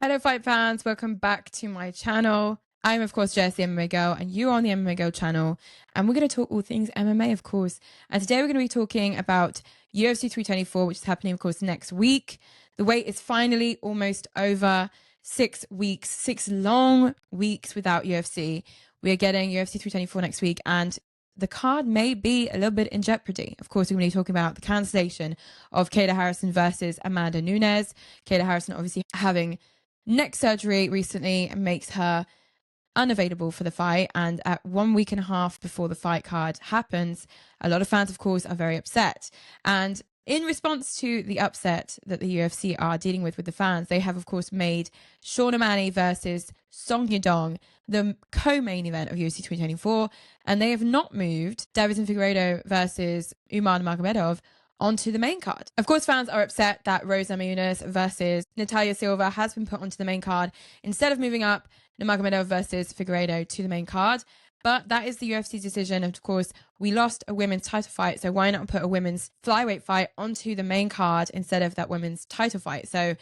Hello fight fans, welcome back to my channel. I'm of course Jess, the MMA Girl, and you're on the MMA Girl channel, and we're going to talk all things MMA of course. And today we're going to be talking about UFC 324, which is happening of course next week. The wait is finally almost over. 6 weeks, 6 long weeks without UFC. We are getting UFC 324 next week, and the card may be a little bit in jeopardy. Of course, we're going to be talking about the cancellation of Kayla Harrison versus Amanda Nunes. Kayla Harrison obviously having neck surgery recently makes her unavailable for the fight, and at 1.5 weeks before the fight card happens, a lot of fans of course are very upset. And in response to the upset that the UFC are dealing with the fans, they have of course made Sean O'Malley versus Song Yadong the co-main event of UFC 324, and they have not moved Davison Figueiredo versus Umar Nurmagomedov onto the main card. Of course, fans are upset that Rose Namajunas versus Natalia Silva has been put onto the main card instead of moving up Nurmagomedov versus Figueiredo to the main card. But that is the UFC's decision. Of course, we lost a women's title fight, so why not put a women's flyweight fight onto the main card instead of that women's title fight? So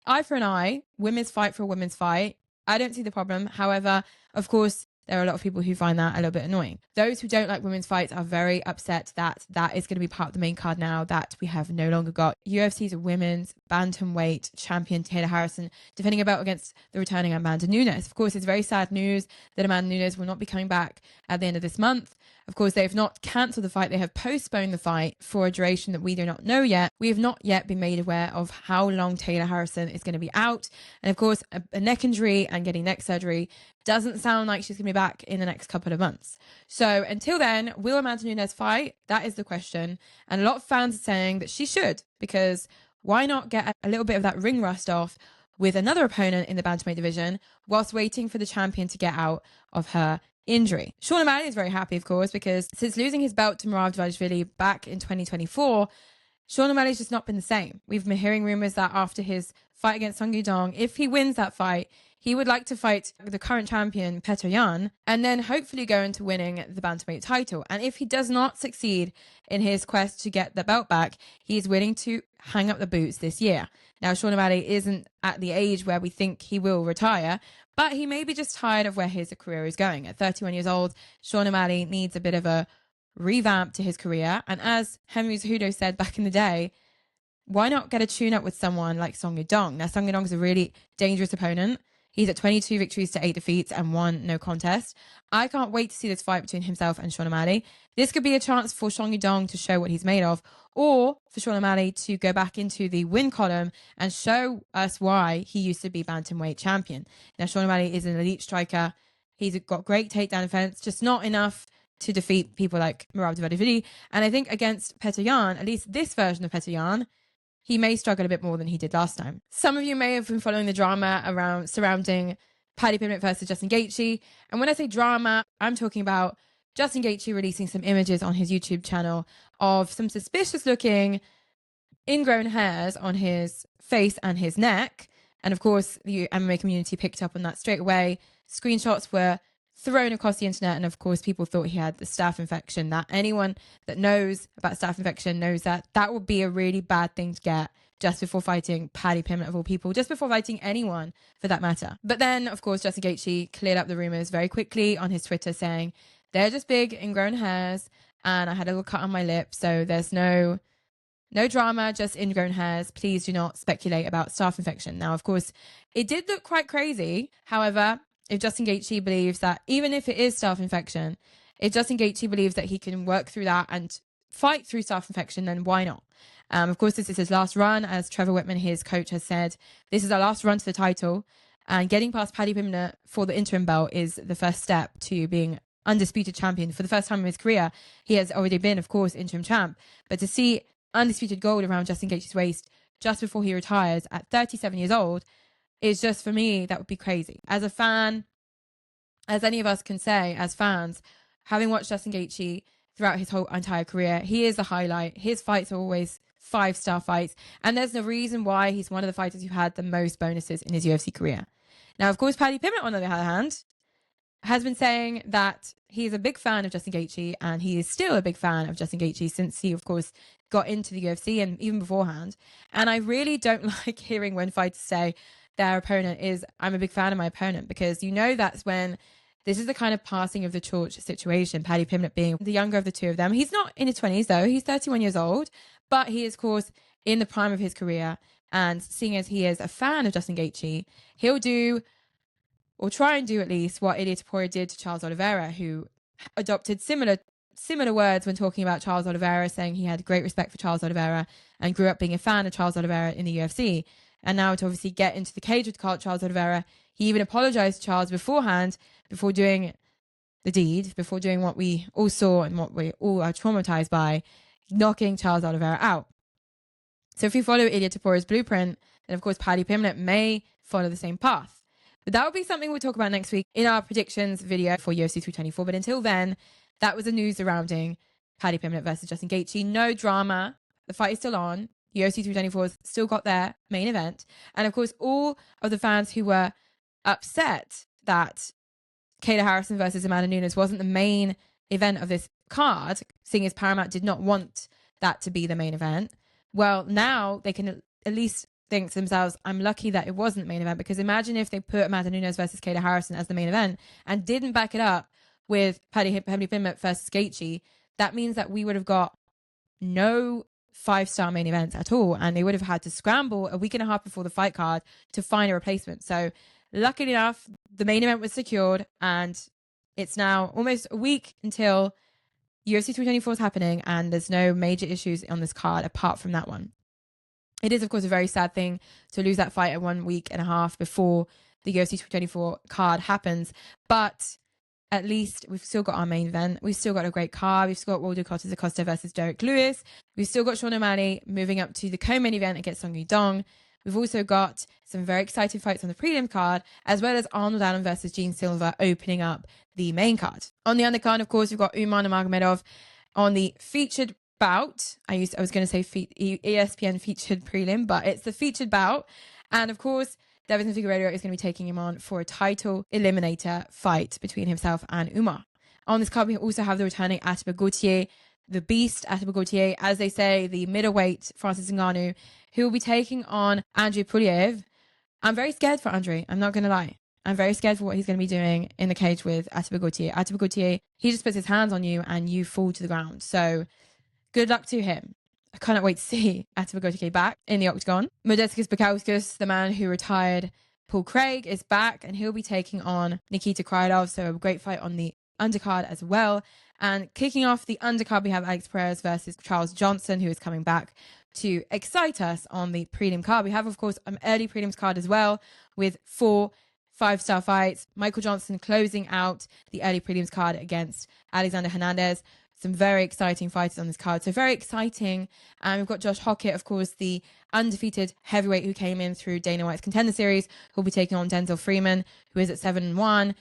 eye for an eye, women's fight for a women's fight. I don't see the problem. However, of course, there are a lot of people who find that a little bit annoying. Those who don't like women's fights are very upset that that is going to be part of the main card now, that we have no longer got UFC's women's bantamweight champion Kayla Harrison defending a belt against the returning Amanda Nunes. Of course, it's very sad news that Amanda Nunes will not be coming back at the end of this month. Of course, they have not cancelled the fight. They have postponed the fight for a duration that we do not know yet. We have not yet been made aware of how long Kayla Harrison is going to be out. And of course, a neck injury and getting neck surgery doesn't sound like she's going to be back in the next couple of months. So until then, will Amanda Nunes fight? That is the question. And a lot of fans are saying that she should, because why not get a little bit of that ring rust off with another opponent in the bantamweight division whilst waiting for the champion to get out of her injury. Sean O'Malley is very happy, of course, because since losing his belt to Merab Dvalishvili back in 2024, Sean O'Malley's just not been the same. We've been hearing rumors that after his fight against Song Yadong, if he wins that fight, he would like to fight the current champion, Petr Yan, and then hopefully go into winning the bantamweight title. And if he does not succeed in his quest to get the belt back, he is willing to hang up the boots this year. Now, Sean O'Malley isn't at the age where we think he will retire, but he may be just tired of where his career is going. At 31 years old, Sean O'Malley needs a bit of a revamp to his career. And as Henry Cejudo said back in the day, why not get a tune-up with someone like Song Yadong? Now, Song Yadong is a really dangerous opponent. He's at 22 victories to 8 defeats and 1 no contest. I can't wait to see this fight between himself and Sean O'Malley. This could be a chance for Song Yadong to show what he's made of, or for Sean O'Malley to go back into the win column and show us why he used to be bantamweight champion. Now, Sean O'Malley is an elite striker. He's got great takedown defense, just not enough to defeat people like Merab Dvalishvili. And I think against Petr Yan, at least this version of Petr Yan, he may struggle a bit more than he did last time. Some of you may have been following the drama surrounding Paddy Pimblett versus Justin Gaethje. And when I say drama, I'm talking about Justin Gaethje releasing some images on his YouTube channel of some suspicious looking ingrown hairs on his face and his neck. And of course, the MMA community picked up on that straight away. Screenshots were thrown across the internet, and of course people thought he had the staph infection. That anyone that knows about staph infection knows that that would be a really bad thing to get just before fighting Paddy Pimblett of all people, just before fighting anyone for that matter. But then of course Justin Gaethje cleared up the rumors very quickly on his Twitter, saying they're just big ingrown hairs and I had a little cut on my lip, so there's no drama, just ingrown hairs. Please do not speculate about staph infection. Now of course it did look quite crazy. However, if Justin Gaethje believes that, even if it is staph infection, if Justin Gaethje believes that he can work through that and fight through staph infection, then why not? Of course, this is his last run. As Trevor Whitman, his coach, has said, this is our last run to the title. And getting past Paddy Pimblett for the interim belt is the first step to being undisputed champion. For the first time in his career, he has already been, of course, interim champ. But to see undisputed gold around Justin Gaethje's waist just before he retires at 37 years old, is just, for me, that would be crazy. As a fan, as any of us can say, as fans, having watched Justin Gaethje throughout his whole entire career, he is the highlight. His fights are always 5-star fights. And there's no reason why he's one of the fighters who had the most bonuses in his UFC career. Now, of course, Paddy Pimblett, on the other hand, has been saying that he's a big fan of Justin Gaethje, and he is still a big fan of Justin Gaethje since he, of course, got into the UFC and even beforehand. And I really don't like hearing when fighters say their opponent is, I'm a big fan of my opponent, because that's when this is the kind of passing of the torch situation. Paddy Pimblett being the younger of the two of them. He's not in his 20s though. He's 31 years old, but he is, of course, in the prime of his career. And seeing as he is a fan of Justin Gaethje, he'll do, or try and do at least, what Ilia Topuria did to Charles Oliveira, who adopted similar words when talking about Charles Oliveira, saying he had great respect for Charles Oliveira and grew up being a fan of Charles Oliveira in the UFC. And now to obviously get into the cage with Charles Oliveira, he even apologized to Charles beforehand, before doing the deed, before doing what we all saw and what we all are traumatized by, knocking Charles Oliveira out. So if you follow Ilia Topuria's blueprint, then of course Paddy Pimblett may follow the same path. But that will be something we'll talk about next week in our predictions video for UFC 324. But until then, that was the news surrounding Paddy Pimblett versus Justin Gaethje. No drama. The fight is still on. UFC 324 has still got their main event. And of course, all of the fans who were upset that Kayla Harrison versus Amanda Nunes wasn't the main event of this card, seeing as Paramount did not want that to be the main event, well, now they can at least think to themselves, I'm lucky that it wasn't the main event, because imagine if they put Amanda Nunes versus Kayla Harrison as the main event and didn't back it up with Paddy Pimblett versus Gaethje. That means that we would have got no 5-star main events at all, and they would have had to scramble a week and a half before the fight card to find a replacement. So luckily enough, the main event was secured, and it's now almost a week until UFC 324 is happening, and there's no major issues on this card apart from that one. It is, of course, a very sad thing to lose that fight at 1 week and a half before the UFC 324 card happens, but at least we've still got our main event. We've still got a great card. We've still got Waldo Costa versus Derek Lewis. We've still got Sean O'Malley moving up to the co-main event against Song Yudong. We've also got some very exciting fights on the prelim card, as well as Arnold Allen versus Gene Silva opening up the main card. On the undercard, of course, we've got Umar Nurmagomedov on the featured bout. I was going to say ESPN featured prelim, but it's the featured bout. And of course, Deiveson Figueiredo is going to be taking him on for a title eliminator fight between himself and Umar. On this card, we also have the returning Atiba Gauthier, the beast Atiba Gauthier, as they say, the middleweight Francis Ngannou, who will be taking on Andrei Puliev. I'm very scared for Andrei. I'm not going to lie. I'm very scared for what he's going to be doing in the cage with Atiba Gauthier. Atiba Gauthier, he just puts his hands on you and you fall to the ground. So good luck to him. I cannot wait to see Atiba Gauthier back in the octagon. Modestas Bukauskas, the man who retired Paul Craig, is back, and he'll be taking on Nikita Krylov. So a great fight on the undercard as well. And kicking off the undercard, we have Alex Perez versus Charles Johnson, who is coming back to excite us on the prelim card. We have, of course, an early prelims card as well with 4 5-star fights. Michael Johnson closing out the early prelims card against Alexander Hernandez. Some very exciting fighters on this card. So very exciting. And we've got Josh Hockett, of course, the undefeated heavyweight who came in through Dana White's Contender Series, who'll be taking on Denzel Freeman, who is at 7-1.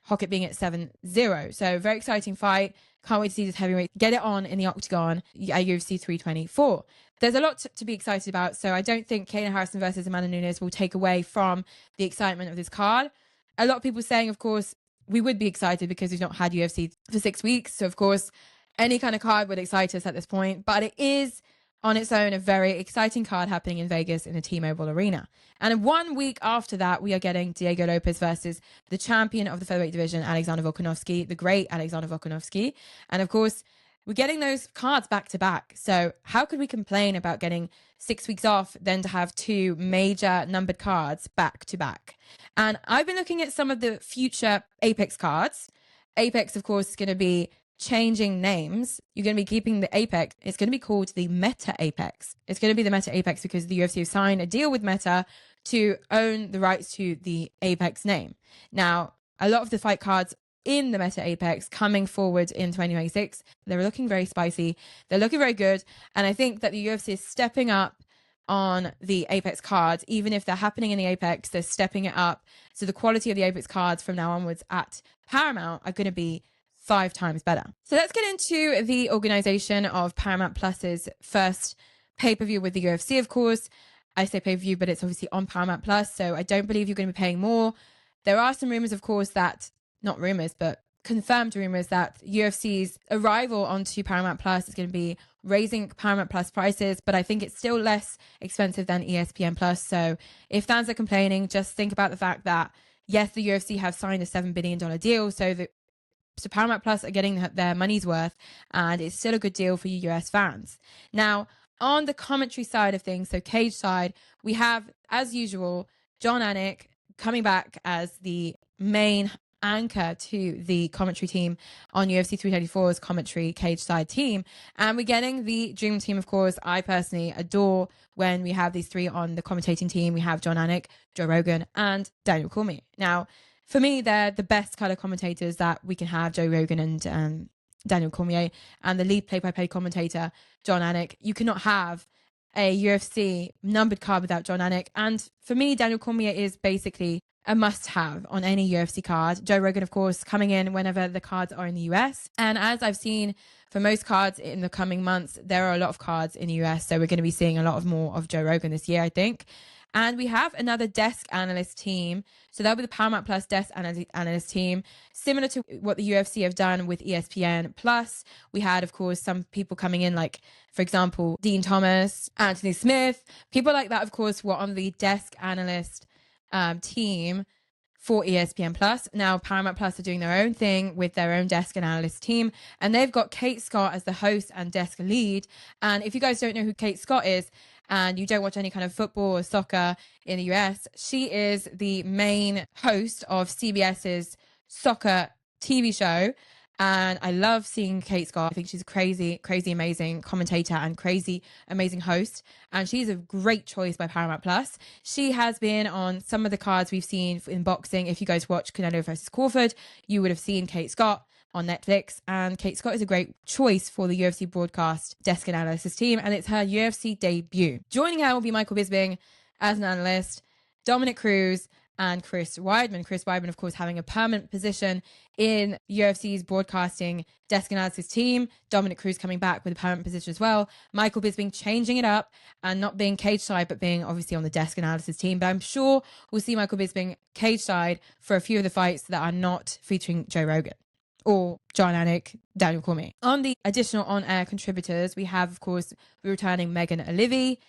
Hockett being at 7-0. So very exciting fight. Can't wait to see this heavyweight get it on in the octagon at UFC 324. There's a lot to be excited about. So I don't think Kayla Harrison versus Amanda Nunes will take away from the excitement of this card. A lot of people saying, of course, we would be excited because we've not had UFC for 6 weeks. So, of course, any kind of card would excite us at this point. But it is on its own a very exciting card happening in Vegas in the T-Mobile Arena. And 1 week after that, we are getting Diego Lopez versus the champion of the featherweight division, Alexander Volkanovski, the great Alexander Volkanovski. And of course, we're getting those cards back to back. So how could we complain about getting 6 weeks off then to have 2 major numbered cards back to back? And I've been looking at some of the future Apex cards. Apex, of course, is going to be changing names. You're going to be keeping the Apex. It's going to be called the Meta Apex. It's going to be the Meta Apex because the UFC have signed a deal with Meta to own the rights to the Apex name. Now, a lot of the fight cards in the Meta Apex coming forward in 2026, they're looking very spicy. They're looking very good. And I think that the UFC is stepping up on the Apex cards. Even if they're happening in the Apex, they're stepping it up. So the quality of the Apex cards from now onwards at Paramount are going to be 5 times better. So let's get into the organization of Paramount Plus's first pay-per-view with the UFC, of course. I say pay-per-view, but it's obviously on Paramount Plus, so I don't believe you're going to be paying more. There are some rumors, of course, that, not rumors, but confirmed rumors that UFC's arrival onto Paramount Plus is going to be raising Paramount Plus prices, but I think it's still less expensive than ESPN Plus. So if fans are complaining, just think about the fact that yes, the UFC have signed a $7 billion deal, so Paramount Plus are getting their money's worth, and it's still a good deal for you US fans. Now, on the commentary side of things, so cage side, we have, as usual, Jon Anik coming back as the main anchor to the commentary team on UFC 334's commentary cage side team. And we're getting the dream team, of course. I personally adore when we have these three on the commentating team. We have Jon Anik, Joe Rogan, and Daniel Cormier. Now, for me, they're the best kind of commentators that we can have, Joe Rogan and Daniel Cormier, and the lead play-by-play commentator, Jon Anik. You cannot have a UFC numbered card without Jon Anik. And for me, Daniel Cormier is basically a must-have on any UFC card. Joe Rogan, of course, coming in whenever the cards are in the US. And as I've seen for most cards in the coming months, there are a lot of cards in the US. So we're going to be seeing a lot more of Joe Rogan this year, I think. And we have another desk analyst team. So that'll be the Paramount Plus desk analyst team, similar to what the UFC have done with ESPN Plus. We had, of course, some people coming in, like, for example, Dean Thomas, Anthony Smith. People like that, of course, were on the desk analyst team for ESPN Plus. Now Paramount Plus are doing their own thing with their own desk and analyst team, and they've got Kate Scott as the host and desk lead. And if you guys don't know who Kate Scott is, and you don't watch any kind of football or soccer in the US, she is the main host of CBS's soccer TV show. And I love seeing Kate Scott. I think she's a crazy, amazing commentator and crazy, amazing host. And she's a great choice by Paramount Plus. She has been on some of the cards we've seen in boxing. If you guys watch Canelo versus Crawford, you would have seen Kate Scott on Netflix. And Kate Scott is a great choice for the UFC broadcast desk and analysis team. And it's her UFC debut. Joining her will be Michael Bisping as an analyst, Dominic Cruz, and Chris Weidman. Chris Weidman, of course, having a permanent position in UFC's broadcasting desk analysis team. Dominic Cruz coming back with a permanent position as well. Michael Bisping changing it up and not being cage side, but being obviously on the desk analysis team. But I'm sure we'll see Michael Bisping cage side for a few of the fights that are not featuring Joe Rogan or Jon Anik, Daniel Cormier. On the additional on-air contributors, we have, of course, returning Megan O'Leary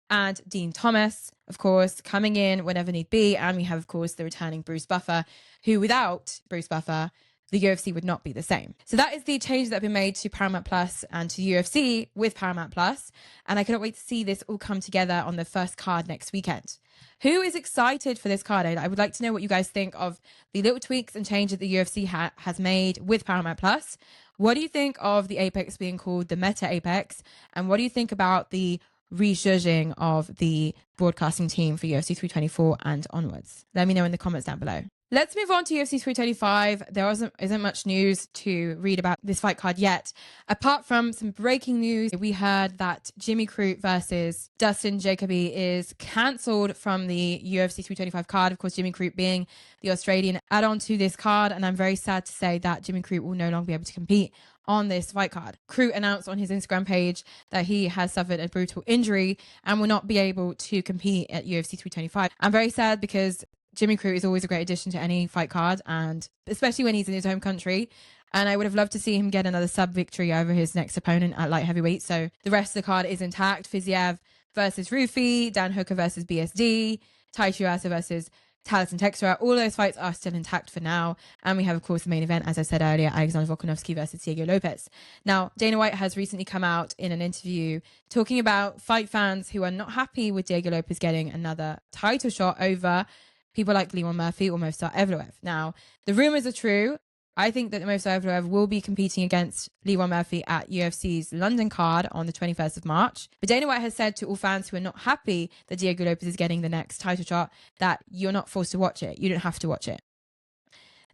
and Dean Thomas, of course, coming in whenever need be. And we have, of course, the returning Bruce Buffer, who without Bruce Buffer, the UFC would not be the same. So that is the changes that have been made to Paramount Plus and to UFC with Paramount Plus. And I cannot wait to see this all come together on the first card next weekend. Who is excited for this card? I would like to know what you guys think of the little tweaks and changes the UFC has made with Paramount Plus. What do you think of the Apex being called the Meta Apex? And what do you think about the rejudging of the broadcasting team for UFC 324 and onwards? Let me know in the comments down below. Let's move on to UFC 325. There isn't much news to read about this fight card yet. Apart from some breaking news, we heard that Jimmy Crute versus Dustin Jacoby is cancelled from the UFC 325 card. Of course, Jimmy Crute being the Australian add-on to this card. And I'm very sad to say that Jimmy Crute will no longer be able to compete on this fight card. Crute announced on his Instagram page that he has suffered a brutal injury and will not be able to compete at UFC 325. I'm very sad because Jimmy Crute is always a great addition to any fight card, and especially when he's in his home country. And I would have loved to see him get another sub victory over his next opponent at light heavyweight. So the rest of the card is intact. Fiziev versus Rufi, Dan Hooker versus BSD, Tai Tuivasa versus Talison Texera. All those fights are still intact for now. And we have, of course, the main event, as I said earlier, Alexander Volkanovski versus Diego Lopez. Now, Dana White has recently come out in an interview talking about fight fans who are not happy with Diego Lopez getting another title shot over people like Leon Murphy or Movsar Evloev. Now, the rumors are true. I think that Movsar Evloev will be competing against Leon Murphy at UFC's London card on the 21st of March. But Dana White has said to all fans who are not happy that Diego Lopez is getting the next title shot that you're not forced to watch it. You don't have to watch it.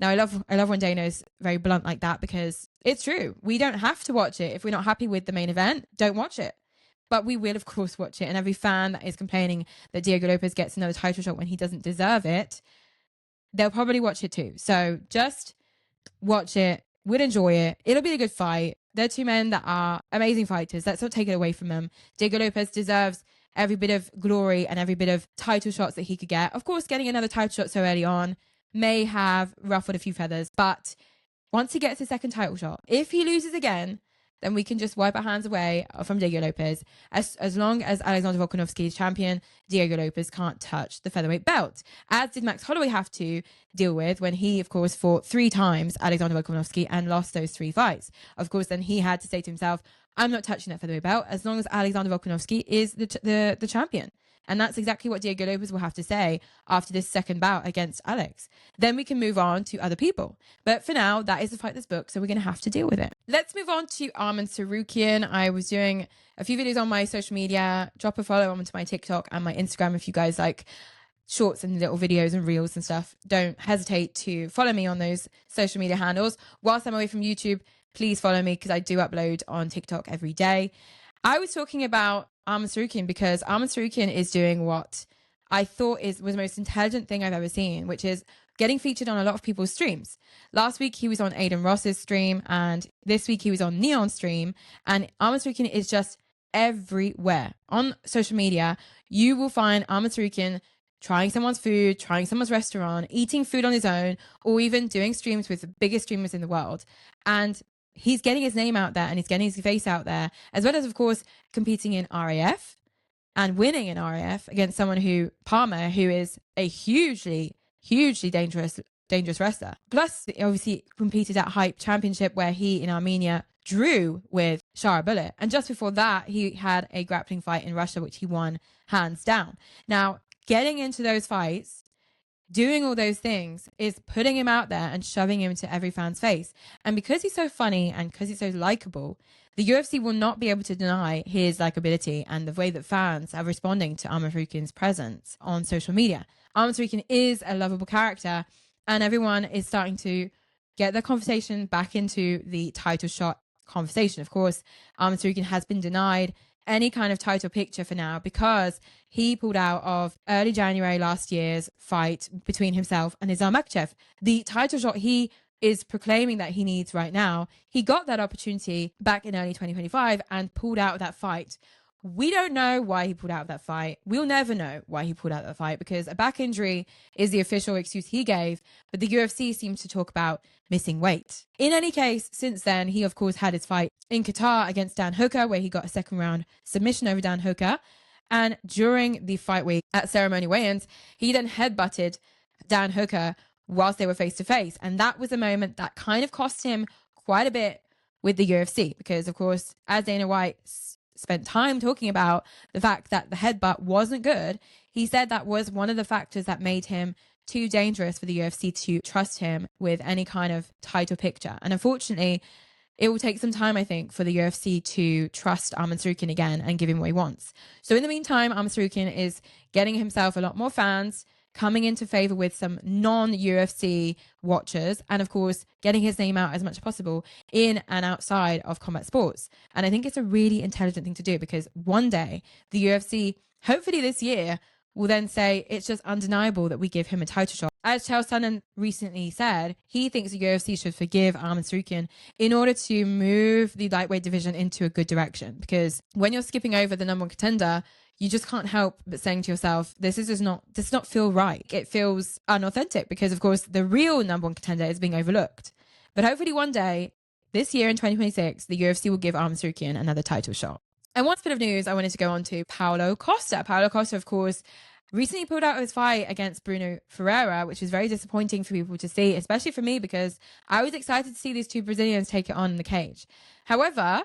Now, I love when Dana is very blunt like that, because it's true. We don't have to watch it. If we're not happy with the main event, don't watch it. But we will, of course, watch it. And every fan that is complaining that Diego Lopez gets another title shot when he doesn't deserve it, they'll probably watch it too. So just watch it. We'll enjoy it. It'll be a good fight. They're two men that are amazing fighters. Let's not take it away from them. Diego Lopez deserves every bit of glory and every bit of title shots that he could get. Of course, getting another title shot so early on may have ruffled a few feathers, but once he gets his second title shot, if he loses again, then we can just wipe our hands away from Diego Lopez. As long as Alexander Volkanovski is champion, Diego Lopez can't touch the featherweight belt, as did Max Holloway have to deal with when he, of course, fought 3 times Alexander Volkanovski and lost those 3 fights. Of course, then he had to say to himself, I'm not touching that featherweight belt as long as Alexander Volkanovski is the champion. And that's exactly what Diego Lopez will have to say after this second bout against Alex. Then we can move on to other people. But for now, that is the fight that's booked, so we're going to have to deal with it. Let's move on to Arman Tsarukyan. I was doing a few videos on my social media. Drop a follow onto my TikTok and my Instagram if you guys like shorts and little videos and reels and stuff. Don't hesitate to follow me on those social media handles. Whilst I'm away from YouTube, please follow me because I do upload on TikTok every day. I was talking about Arman Tsarukyan because Arman Tsarukyan is doing what I thought was the most intelligent thing I've ever seen, which is getting featured on a lot of people's streams. Last week, he was on Aiden Ross's stream, and this week he was on Neon's stream, and Arman Tsarukyan is just everywhere. On social media, you will find Arman Tsarukyan trying someone's food, trying someone's restaurant, eating food on his own, or even doing streams with the biggest streamers in the world. And he's getting his name out there and he's getting his face out there, as well as, of course, competing in RAF and winning in RAF against someone Palmer, who is a hugely dangerous wrestler. Plus, obviously, competed at Hype Championship where he, in Armenia, drew with Shara Bullet. And just before that, he had a grappling fight in Russia, which he won hands down. Now, getting into those fights, doing all those things is putting him out there and shoving him into every fan's face. And because he's so funny and because he's so likable, the UFC will not be able to deny his likability and the way that fans are responding to Arman Tsarukyan's presence on social media. Arman Tsarukyan is a lovable character, and everyone is starting to get the conversation back into the title shot conversation. Of course, Arman Tsarukyan has been denied any kind of title picture for now because he pulled out of early January last year's fight between himself and Nizam Makhachev. The title shot he is proclaiming that he needs right now, he got that opportunity back in early 2025 and pulled out of that fight. We don't know why he pulled out of that fight. We'll never know why he pulled out of that fight because a back injury is the official excuse he gave, but the UFC seems to talk about missing weight. In any case, since then, he of course had his fight in Qatar against Dan Hooker, where he got a second round submission over Dan Hooker. And during the fight week at ceremony weigh-ins, he then headbutted Dan Hooker whilst they were face to face. And that was a moment that kind of cost him quite a bit with the UFC because, of course, as Dana White spent time talking about the fact that the headbutt wasn't good, he said that was one of the factors that made him too dangerous for the UFC to trust him with any kind of title picture. And unfortunately, it will take some time, I think, for the UFC to trust Arman Tsarukyan again and give him what he wants. So in the meantime, Arman Tsarukyan is getting himself a lot more fans, coming into favor with some non-UFC watchers, and of course, getting his name out as much as possible in and outside of combat sports. And I think it's a really intelligent thing to do because one day the UFC, hopefully this year, will then say it's just undeniable that we give him a title shot. As Chael Sonnen recently said, he thinks the UFC should forgive Arman Tsarukyan in order to move the lightweight division into a good direction. Because when you're skipping over the number one contender, you just can't help but saying to yourself, this does not feel right. It feels unauthentic because, of course, the real number one contender is being overlooked. But hopefully one day, this year in 2026, the UFC will give Arman Tsarukyan another title shot. And one bit of news I wanted to go on to Paulo Costa. Paulo Costa, of course, recently pulled out of his fight against Bruno Pereira, which was very disappointing for people to see, especially for me, because I was excited to see these two Brazilians take it on in the cage. However,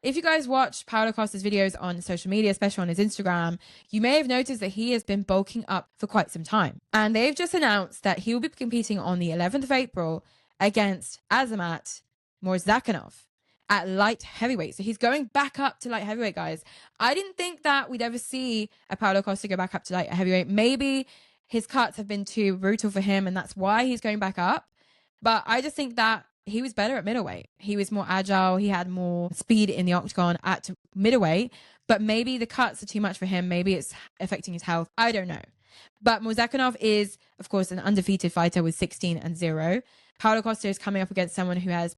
if you guys watch Paulo Costa's videos on social media, especially on his Instagram, you may have noticed that he has been bulking up for quite some time. And they've just announced that he will be competing on the 11th of April against Azamat Murzakanov at light heavyweight. So he's going back up to light heavyweight, guys. I didn't think that we'd ever see a Paulo Costa go back up to light heavyweight. Maybe his cuts have been too brutal for him and that's why he's going back up. But I just think that he was better at middleweight. He was more agile. He had more speed in the octagon at middleweight. But maybe the cuts are too much for him. Maybe it's affecting his health. I don't know. But Murzakanov is, of course, an undefeated fighter with 16-0. Paulo Costa is coming up against someone who has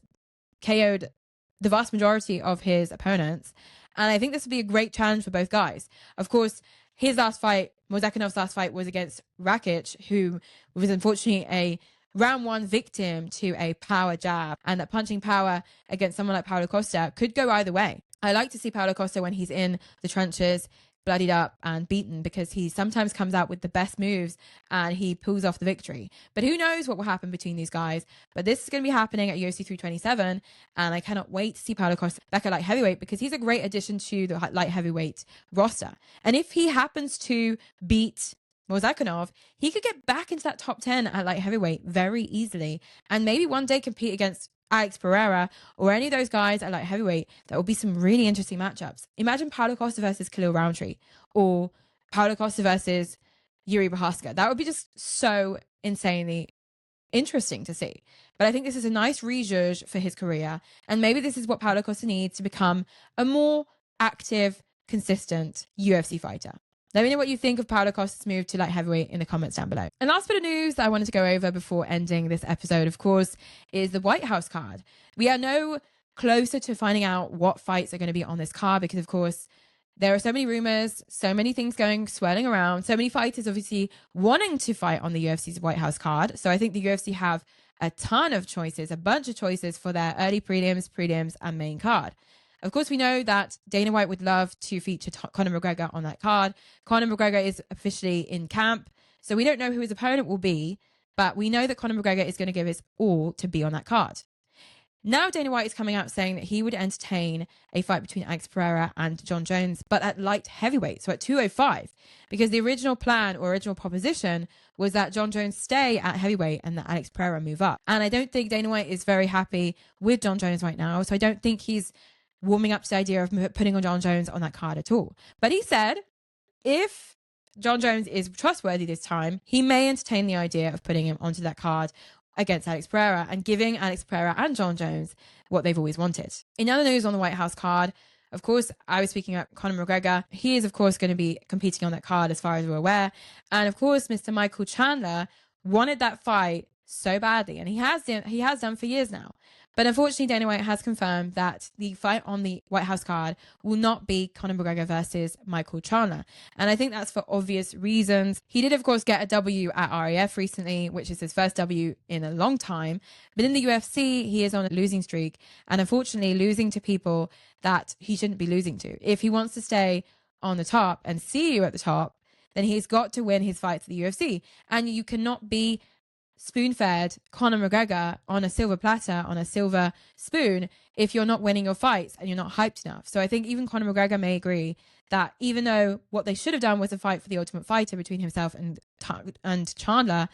KO'd the vast majority of his opponents. And I think this would be a great challenge for both guys. Of course, his last fight, Murzakanov's last fight, was against Rakic, who was unfortunately a round one victim to a power jab, and that punching power against someone like Paulo Costa could go either way. I like to see Paulo Costa when he's in the trenches, bloodied up and beaten, because he sometimes comes out with the best moves and he pulls off the victory. But who knows what will happen between these guys. But this is going to be happening at UFC 327, and I cannot wait to see Paulo Costa back at light heavyweight, because he's a great addition to the light heavyweight roster. And if he happens to beat Murzakanov, he could get back into that top 10 at light heavyweight very easily, and maybe one day compete against Alex Pereira or any of those guys at light heavyweight. That will be some really interesting matchups. Imagine Paulo Costa versus Khalil Roundtree, or Paulo Costa versus Yuri Prochazka. That would be just so insanely interesting to see. But I think this is a nice rejudge for his career, and maybe this is what Paulo Costa needs to become a more active, consistent UFC fighter. Let me know what you think of Paulo Costa's move to light heavyweight in the comments down below. And last bit of news that I wanted to go over before ending this episode, of course, is the White House card. We are no closer to finding out what fights are going to be on this card, because, of course, there are so many rumors, so many things swirling around, so many fighters obviously wanting to fight on the UFC's White House card. So I think the UFC have a ton of choices, a bunch of choices for their early prelims, and main card. Of course, we know that Dana White would love to feature Conor McGregor on that card. Conor McGregor is officially in camp, so we don't know who his opponent will be, but we know that Conor McGregor is going to give his all to be on that card. Now Dana White is coming out saying that he would entertain a fight between Alex Pereira and Jon Jones, but at light heavyweight, so at 205, because the original plan or original proposition was that Jon Jones stay at heavyweight and that Alex Pereira move up. And I don't think Dana White is very happy with Jon Jones right now, so I don't think he's warming up to the idea of putting on Jon Jones on that card at all. But he said if Jon Jones is trustworthy this time, he may entertain the idea of putting him onto that card against Alex Pereira and giving Alex Pereira and Jon Jones what they've always wanted. In other news on the White House card, of course, I was speaking about Conor McGregor. He is, of course, going to be competing on that card as far as we're aware. And, of course, Mr. Michael Chandler wanted that fight so badly, and he has done for years now. But unfortunately, Dana White has confirmed that the fight on the White House card will not be Conor McGregor versus Michael Chandler. And I think that's for obvious reasons. He did, of course, get a W at RAF recently, which is his first W in a long time. But in the UFC, he is on a losing streak, and unfortunately losing to people that he shouldn't be losing to. If he wants to stay on the top and see you at the top, then he's got to win his fights at the UFC. And you cannot be spoon-fed Conor McGregor on a silver platter, on a silver spoon, if you're not winning your fights and you're not hyped enough. So I think even Conor McGregor may agree that even though what they should have done was a fight for the Ultimate Fighter between himself and Chandler,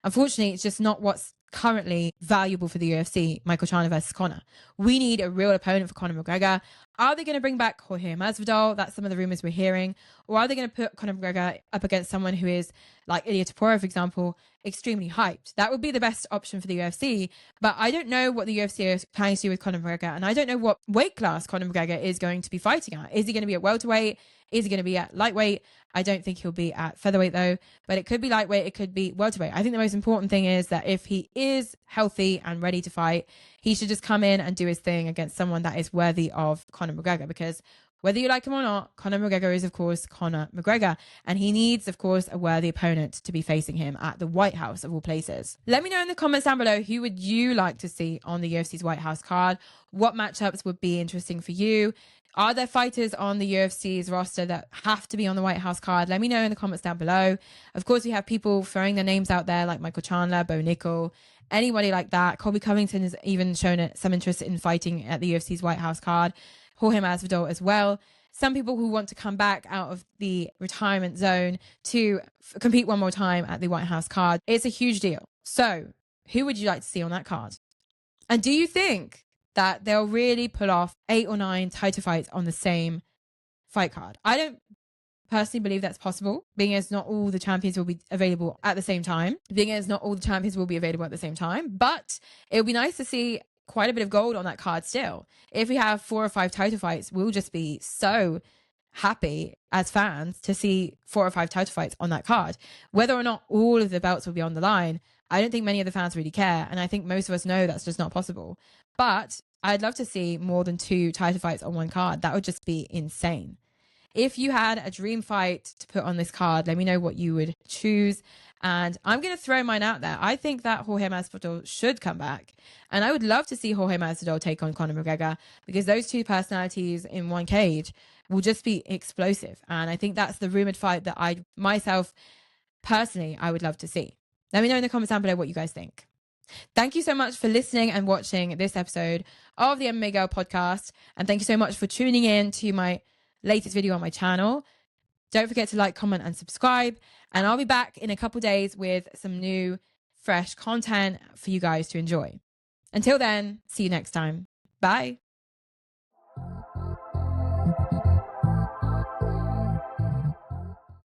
unfortunately, it's just not what's currently valuable for the UFC, Michael Chandler versus Conor. We need a real opponent for Conor McGregor. Are they going to bring back Jorge Masvidal? That's some of the rumors we're hearing. Or are they going to put Conor McGregor up against someone who is, like Ilia Topuria, for example, extremely hyped? That would be the best option for the UFC. But I don't know what the UFC is planning to do with Conor McGregor, and I don't know what weight class Conor McGregor is going to be fighting at. Is he going to be at welterweight? Is he going to be at lightweight? I don't think he'll be at featherweight though, but it could be lightweight, it could be welterweight. I think the most important thing is that if he is healthy and ready to fight, he should just come in and do his thing against someone that is worthy of Conor McGregor, because whether you like him or not, Conor McGregor is, of course, Conor McGregor. And he needs, of course, a worthy opponent to be facing him at the White House, of all places. Let me know in the comments down below, who would you like to see on the UFC's White House card? What matchups would be interesting for you? Are there fighters on the UFC's roster that have to be on the White House card? Let me know in the comments down below. Of course, we have people throwing their names out there like Michael Chandler, Bo Nickel, anybody like that. Colby Covington has even shown some interest in fighting at the UFC's White House card. Jorge Masvidal as well. Some people who want to come back out of the retirement zone to compete one more time at the White House card. It's a huge deal. So who would you like to see on that card? And do you think that they'll really pull off 8 or 9 title fights on the same fight card? I don't personally believe that's possible, being as not all the champions will be available at the same time. But it would be nice to see quite a bit of gold on that card still. If we have 4 or 5 title fights, we'll just be so happy as fans to see 4 or 5 title fights on that card. Whether or not all of the belts will be on the line, I don't think many of the fans really care. And I think most of us know that's just not possible. But I'd love to see more than 2 title fights on one card. That would just be insane. If you had a dream fight to put on this card, let me know what you would choose. And I'm going to throw mine out there. I think that Jorge Masvidal should come back. And I would love to see Jorge Masvidal take on Conor McGregor, because those two personalities in one cage will just be explosive. And I think that's the rumored fight that I myself personally, I would love to see. Let me know in the comments down below what you guys think. Thank you so much for listening and watching this episode of the MMA Girl Podcast. And thank you so much for tuning in to my latest video on my channel. Don't forget to like, comment, and subscribe. And I'll be back in a couple days with some new, fresh content for you guys to enjoy. Until then, see you next time. Bye.